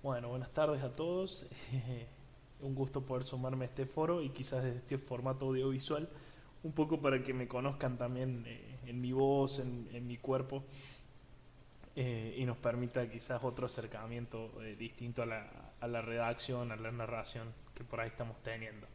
Bueno, buenas tardes a todos. Un gusto poder sumarme a este foro y quizás desde este formato audiovisual, un poco para que me conozcan también en mi voz, en mi cuerpo, y nos permita quizás otro acercamiento distinto a la redacción, a la narración que por ahí estamos teniendo.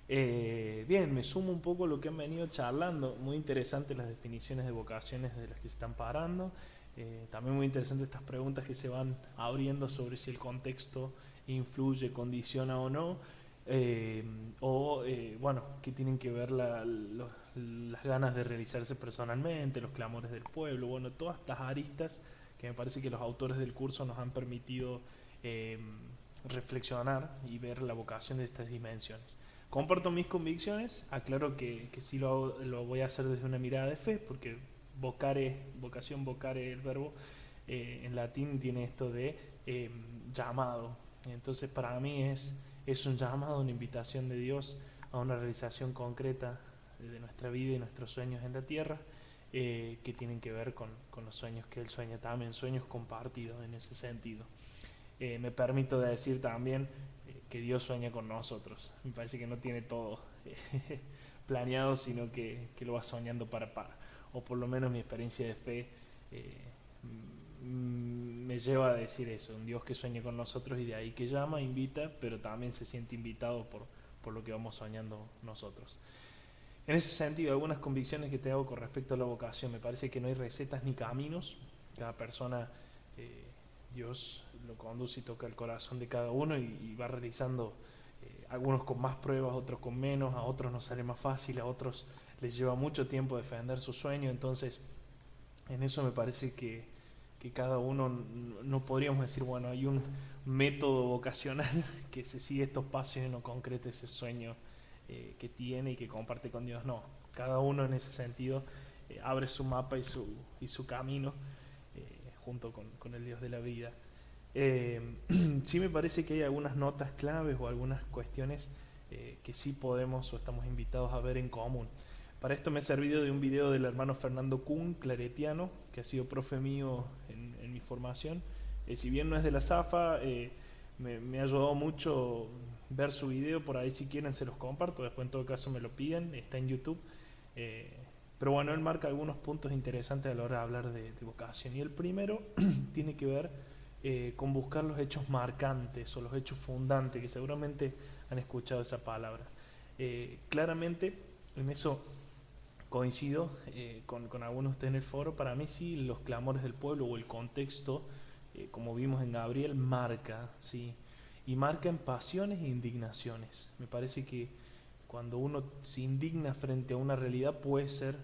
Bien, me sumo un poco a lo que han venido charlando. Muy interesantes las definiciones de vocaciones de las que se están parando. También muy interesantes estas preguntas que se van abriendo sobre si el contexto influye, condiciona o no. Eh, bueno, que tienen que ver las ganas de realizarse personalmente, los clamores del pueblo. Bueno, todas estas aristas que me parece que los autores del curso nos han permitido eh, reflexionar y ver la vocación de estas dimensiones. Comparto mis convicciones, aclaro que sí lo voy a hacer desde una mirada de fe, porque vocare, vocación, vocare, el verbo en latín tiene esto de llamado. Entonces para mí es un llamado, una invitación de Dios a una realización concreta de nuestra vida y nuestros sueños en la tierra, que tienen que ver con los sueños que Él sueña también, sueños compartidos en ese sentido. Me permito decir también que Dios sueña con nosotros. Me parece que no tiene todo planeado, sino que lo va soñando para. O por lo menos mi experiencia de fe eh, me lleva a decir eso, un Dios que sueña con nosotros y de ahí que llama, invita, pero también se siente invitado por lo que vamos soñando nosotros. En ese sentido, algunas convicciones que te hago con respecto a la vocación, me parece que no hay recetas ni caminos, cada persona, eh, Dios lo conduce y toca el corazón de cada uno y va realizando, algunos con más pruebas, otros con menos, a otros nos sale más fácil, a otros les lleva mucho tiempo defender su sueño, entonces en eso me parece que cada uno, no podríamos decir, bueno, hay un método vocacional que se sigue estos pasos y no concreta ese sueño que tiene y que comparte con Dios. No, cada uno en ese sentido abre su mapa y su camino junto con el Dios de la vida. Eh, sí me parece que hay algunas notas claves o algunas cuestiones que sí podemos o estamos invitados a ver en común. Para esto me he servido de un video del hermano Fernando Kuhn, claretiano, que ha sido profe mío en mi formación. Si bien no es de la ZAFA, me ha ayudado mucho ver su video, por ahí si quieren se los comparto, después en todo caso me lo piden, está en YouTube. Eh, pero bueno, él marca algunos puntos interesantes a la hora de hablar de vocación. Y el primero tiene que ver con buscar los hechos marcantes o los hechos fundantes, que seguramente han escuchado esa palabra. Claramente, en eso coincido con algunos de ustedes en el foro. Para mí sí, los clamores del pueblo o el contexto, como vimos en Gabriel, marca, sí, y marca en pasiones e indignaciones. Me parece que cuando uno se indigna frente a una realidad puede ser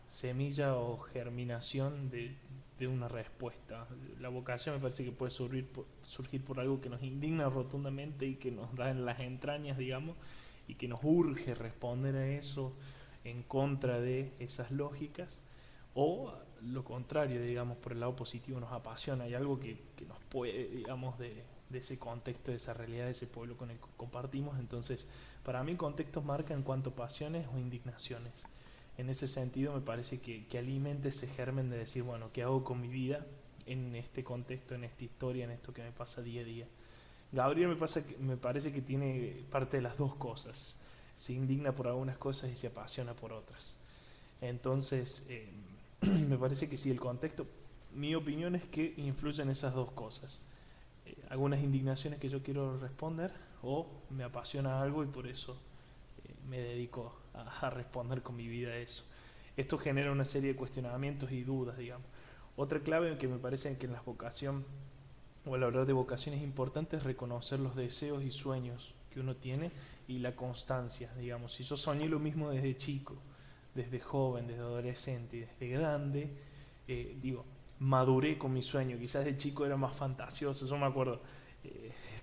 semilla o germinación de una respuesta. La vocación me parece que puede surgir por algo que nos indigna rotundamente y que nos da en las entrañas, digamos, y que nos urge responder a eso en contra de esas lógicas, o lo contrario, digamos, por el lado positivo nos apasiona, hay algo que nos puede, digamos, de ese contexto, de esa realidad, de ese pueblo con el que compartimos. Entonces, para mí contextos marca en cuanto a pasiones o indignaciones. En ese sentido me parece que alimenta ese germen de decir, bueno, ¿qué hago con mi vida en este contexto, en esta historia, en esto que me pasa día a día? Gabriel me parece que tiene parte de las dos cosas. Se indigna por algunas cosas y se apasiona por otras. Entonces, me parece que sí, el contexto, mi opinión es que influyen esas dos cosas. Algunas indignaciones que yo quiero responder o me apasiona algo y por eso me dedico a responder con mi vida a eso. Esto genera una serie de cuestionamientos y dudas, digamos. Otra clave que me parece que en la vocación o al hablar de vocación es importante es reconocer los deseos y sueños que uno tiene y la constancia, digamos. Si yo soñé lo mismo desde chico, desde joven, desde adolescente y desde grande, digo, maduré con mi sueño. Quizás de chico era más fantasioso, yo me acuerdo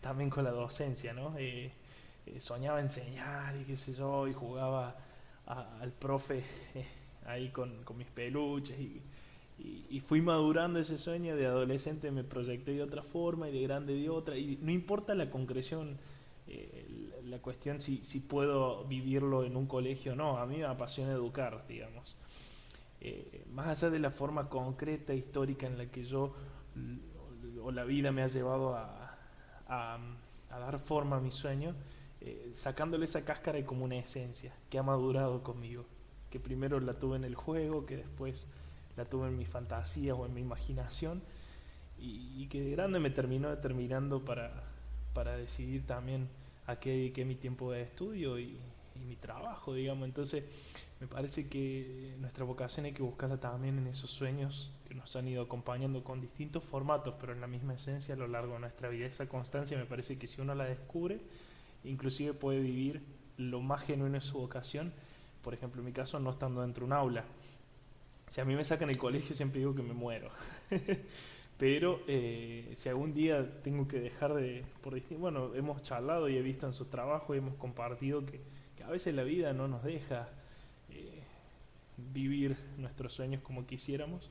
también con la docencia, ¿no? Soñaba enseñar y qué sé yo, y jugaba al profe ahí con mis peluches y fui madurando ese sueño. De adolescente me proyecté de otra forma y de grande de otra, y no importa la concreción, la cuestión si puedo vivirlo en un colegio o no, a mí me apasiona educar, digamos. Más allá de la forma concreta, histórica en la que yo o la vida me ha llevado a, a dar forma a mi sueño, sacándole esa cáscara y como una esencia que ha madurado conmigo, que primero la tuve en el juego, que después la tuve en mi fantasía o en mi imaginación, y que de grande me terminó determinando para decidir también a qué dediqué mi tiempo de estudio y mi trabajo, digamos. Entonces me parece que nuestra vocación hay que buscarla también en esos sueños que nos han ido acompañando con distintos formatos, pero en la misma esencia a lo largo de nuestra vida. Esa constancia me parece que si uno la descubre, inclusive puede vivir lo más genuino de su vocación. Por ejemplo, en mi caso, no estando dentro de un aula. Si a mí me sacan el colegio, siempre digo que me muero. Pero si algún día tengo que dejar de... Bueno, hemos charlado y he visto en sus trabajos y hemos compartido que a veces la vida no nos deja eh, vivir nuestros sueños como quisiéramos.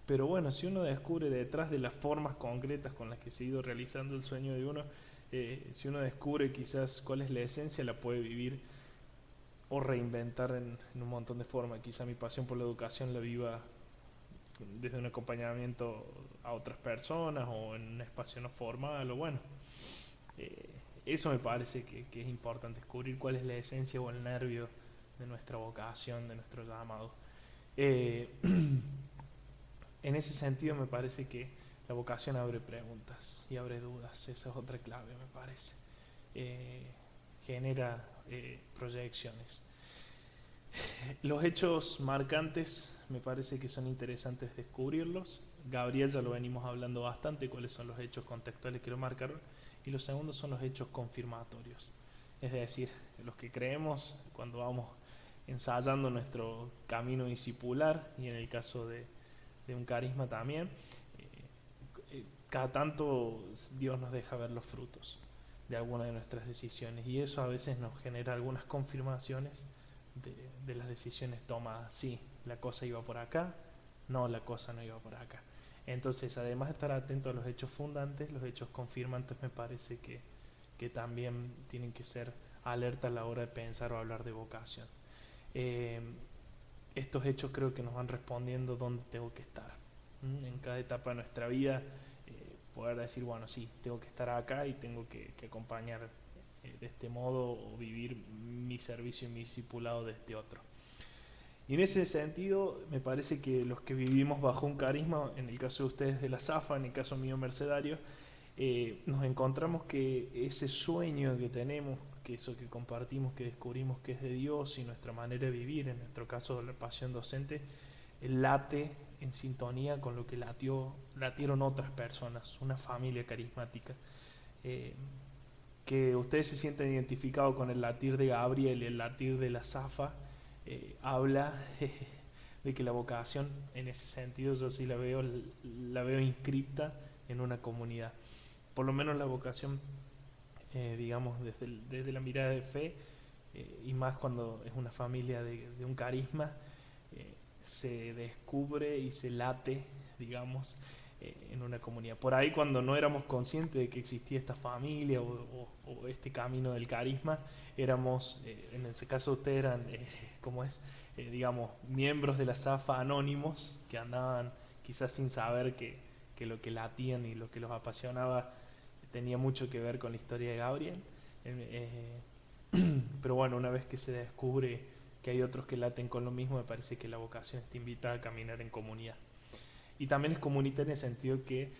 Pero bueno, si uno descubre detrás de las formas concretas con las que se ha ido realizando el sueño de uno, si uno descubre quizás cuál es la esencia, la puede vivir o reinventar en un montón de formas. Quizá mi pasión por la educación la viva desde un acompañamiento a otras personas o en un espacio no formal o bueno. eh, Eso me parece que es importante, descubrir cuál es la esencia o el nervio de nuestra vocación, de nuestro llamado. Eh, en ese sentido me parece que la vocación abre preguntas y abre dudas, esa es otra clave me parece. Eh, Genera proyecciones. Los hechos marcantes me parece que son interesantes descubrirlos. Gabriel ya lo venimos hablando bastante, cuáles son los hechos contextuales que lo marcaron. Y los segundos son los hechos confirmatorios. Es decir, los que creemos cuando vamos ensayando nuestro camino discipular y en el caso de un carisma también, cada tanto Dios nos deja ver los frutos de alguna de nuestras decisiones y eso a veces nos genera algunas confirmaciones de las decisiones tomadas. Sí, la cosa iba por acá, no, la cosa no iba por acá. Entonces, además de estar atento a los hechos fundantes, los hechos confirmantes me parece que también tienen que ser alerta a la hora de pensar o hablar de vocación. Eh, Estos hechos creo que nos van respondiendo dónde tengo que estar. En cada etapa de nuestra vida, poder decir, bueno, sí, tengo que estar acá y tengo que acompañar de este modo o vivir mi servicio y mi discipulado de este otro. Y en ese sentido, me parece que los que vivimos bajo un carisma, en el caso de ustedes de la ZAFA, en el caso mío Mercedario, nos encontramos que ese sueño que tenemos, que eso que compartimos, que descubrimos que es de Dios y nuestra manera de vivir, en nuestro caso la pasión docente, late en sintonía con lo que latieron otras personas, una familia carismática. Eh, que ustedes se sienten identificados con el latir de Gabriel y el latir de la Zafa, habla de que la vocación, en ese sentido, yo sí la veo inscripta en una comunidad. Por lo menos la vocación, digamos, desde la mirada de fe, y más cuando es una familia de un carisma, se descubre y se late, digamos, en una comunidad. Por ahí cuando no éramos conscientes de que existía esta familia o este camino del carisma, éramos, en ese caso ustedes eran, ¿cómo es? Digamos, miembros de la ZAFA anónimos que andaban quizás sin saber que lo que latían y lo que los apasionaba tenía mucho que ver con la historia de Gabriel. Pero bueno, una vez que se descubre que hay otros que laten con lo mismo, me parece que la vocación te invita a caminar en comunidad. Y también es comunitaria en el sentido que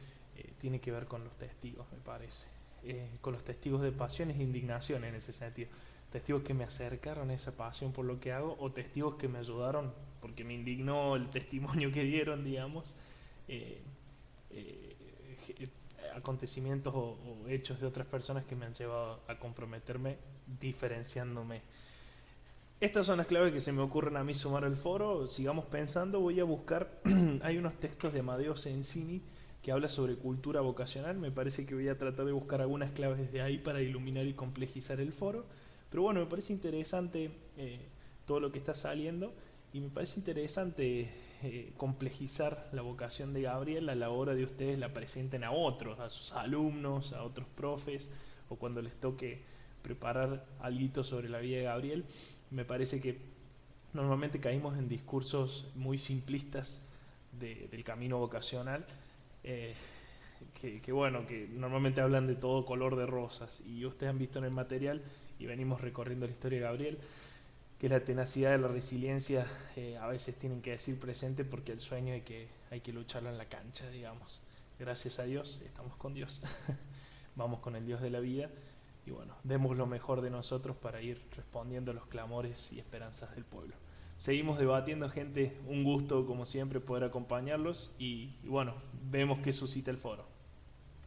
tiene que ver con los testigos, me parece. Con los testigos de pasión e indignación en ese sentido. Testigos que me acercaron a esa pasión por lo que hago o testigos que me ayudaron porque me indignó el testimonio que dieron, digamos. Eh, eh, Acontecimientos o hechos de otras personas que me han llevado a comprometerme diferenciándome. Estas son las claves que se me ocurren a mí sumar al foro. Sigamos pensando, voy a buscar, hay unos textos de Amadeo Sensini que habla sobre cultura vocacional, me parece que voy a tratar de buscar algunas claves desde ahí para iluminar y complejizar el foro, pero bueno, me parece interesante todo lo que está saliendo y me parece interesante complejizar la vocación de Gabriel a la hora de ustedes la presenten a otros, a sus alumnos, a otros profes o cuando les toque preparar algo sobre la vida de Gabriel. Me parece que normalmente caímos en discursos muy simplistas del camino vocacional, eh, que bueno, que normalmente hablan de todo color de rosas, y ustedes han visto en el material, y venimos recorriendo la historia de Gabriel, que la tenacidad y la resiliencia a veces tienen que decir presente, porque el sueño hay que lucharlo en la cancha, digamos. Gracias a Dios, estamos con Dios. Vamos con el Dios de la vida, y bueno, demos lo mejor de nosotros para ir respondiendo a los clamores y esperanzas del pueblo. Seguimos debatiendo, gente. Un gusto, como siempre, poder acompañarlos, y bueno, vemos qué suscita el foro.